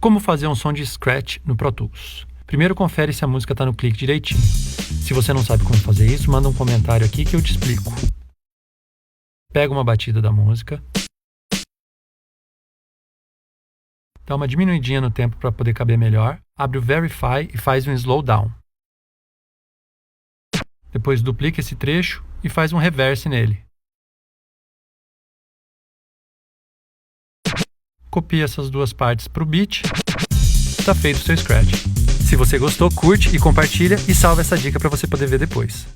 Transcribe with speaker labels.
Speaker 1: Como fazer um som de scratch no Pro Tools? Primeiro confere se a música está no clique direitinho. Se você não sabe como fazer isso, manda um comentário aqui que eu te explico. Pega uma batida da música, dá uma diminuidinha no tempo para poder caber melhor, abre o Verify e faz um Slowdown. Depois duplica esse trecho e faz um reverse nele. Copia essas duas partes para o beat. Está feito o seu scratch. Se você gostou, curte e compartilha e salva essa dica para você poder ver depois.